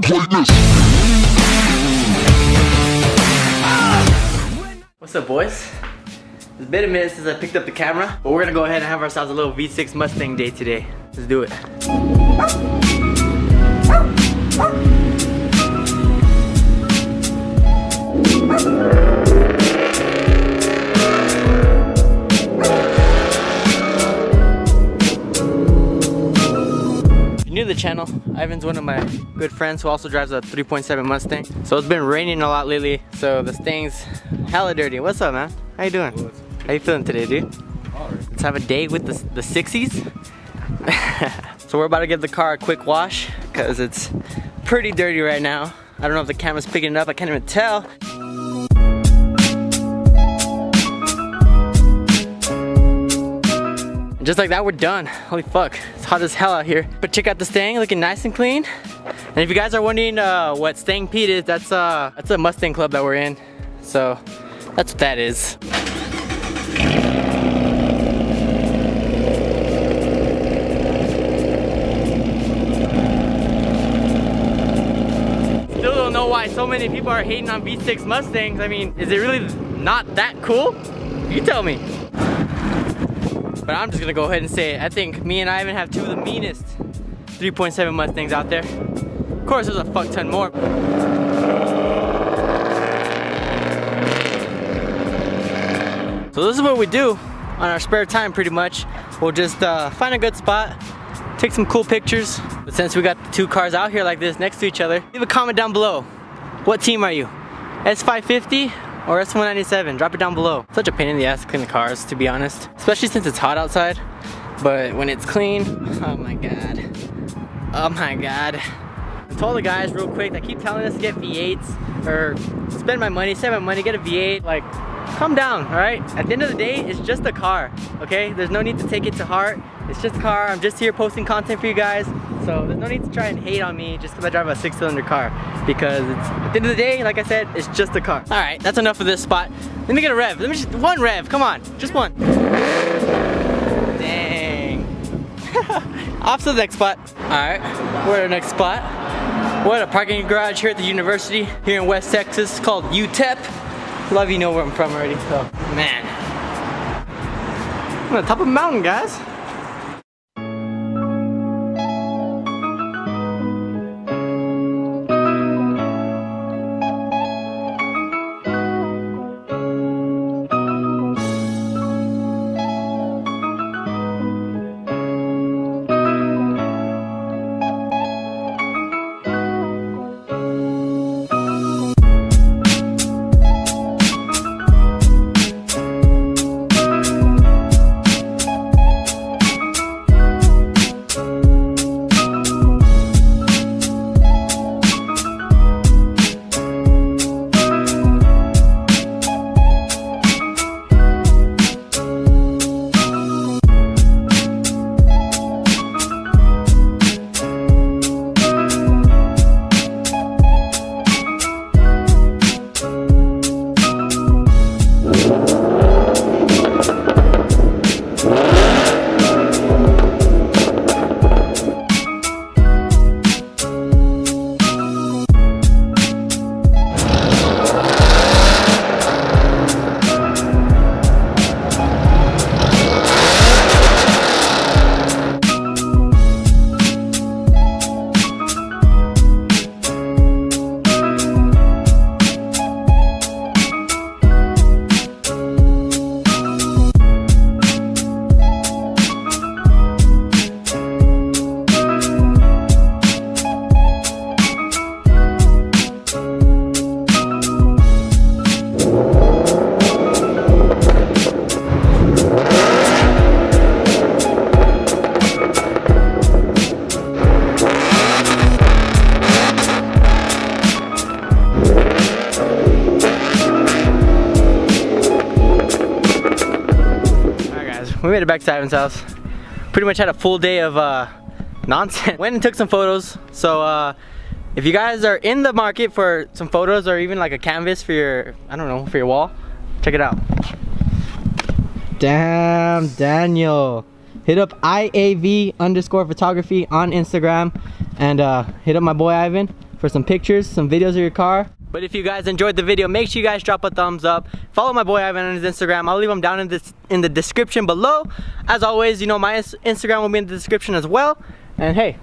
What's up, boys? It's been a minute since I picked up the camera, but we're gonna go ahead and have ourselves a little V6 Mustang day today. Let's do it. New to the channel, Ivan's one of my good friends who also drives a 3.7 Mustang. So it's been raining a lot lately, so the thing's hella dirty. What's up, man? How you doing? How you feeling today, dude? Alright. Let's have a day with the 60s. So we're about to give the car a quick wash because it's pretty dirty right now. I don't know if the camera's picking it up, I can't even tell. Just like that, we're done. Holy fuck, it's hot as hell out here. But check out the Stang, looking nice and clean. And if you guys are wondering what Stang Pete is, that's a Mustang club that we're in. So that's what that is. Still don't know why so many people are hating on V6 Mustangs. I mean, is it really not that cool? You tell me. But I'm just gonna go ahead and say it. I think me and Ivan have two of the meanest 3.7 Mustangs out there. Of course, there's a fuck ton more. So this is what we do on our spare time pretty much. We'll just find a good spot, take some cool pictures. But since we got the two cars out here like this next to each other, leave a comment down below. What team are you? S550? Or S197, drop it down below. Such a pain in the ass to clean the cars, to be honest. Especially since it's hot outside. But when it's clean, oh my god. Oh my god. I told the guys real quick, they keep telling us to get V8s or spend my money, save my money, get a V8. Like, calm down, alright? At the end of the day, it's just a car, okay? There's no need to take it to heart. It's just a car. I'm just here posting content for you guys. So there's no need to try and hate on me just because I drive a 6-cylinder car. Because it's, at the end of the day, like I said, it's just a car. Alright, that's enough of this spot. Let me get a rev. Let me just, one rev, come on. Just one. Dang. Off to the next spot. Alright, we're at the next spot. We're at a parking garage here at the university, here in West Texas, called UTEP. A lot of you know where I'm from already, so. Man. I'm on the top of a mountain, guys. we made it back to Ivan's house. Pretty much had a full day of nonsense. Went and took some photos. So if you guys are in the market for some photos or even like a canvas for your, I don't know, for your wall, check it out. Damn, Daniel. Hit up IAV_photography on Instagram and hit up my boy Ivan. for some pictures, some videos of your car. But if you guys enjoyed the video, make sure you guys drop a thumbs up. Follow my boy Ivan on his Instagram. I'll leave him down in the description below. As always, you know, my Instagram will be in the description as well. And hey,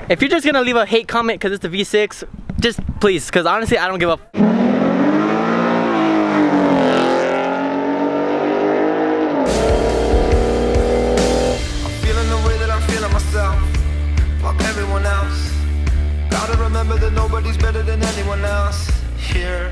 if you're just gonna leave a hate comment because it's the V6, just please, because honestly, I don't give a f. I'm feeling the way that I'm feeling myself. Fuck everyone else. Gotta remember that nobody's better than anyone else here.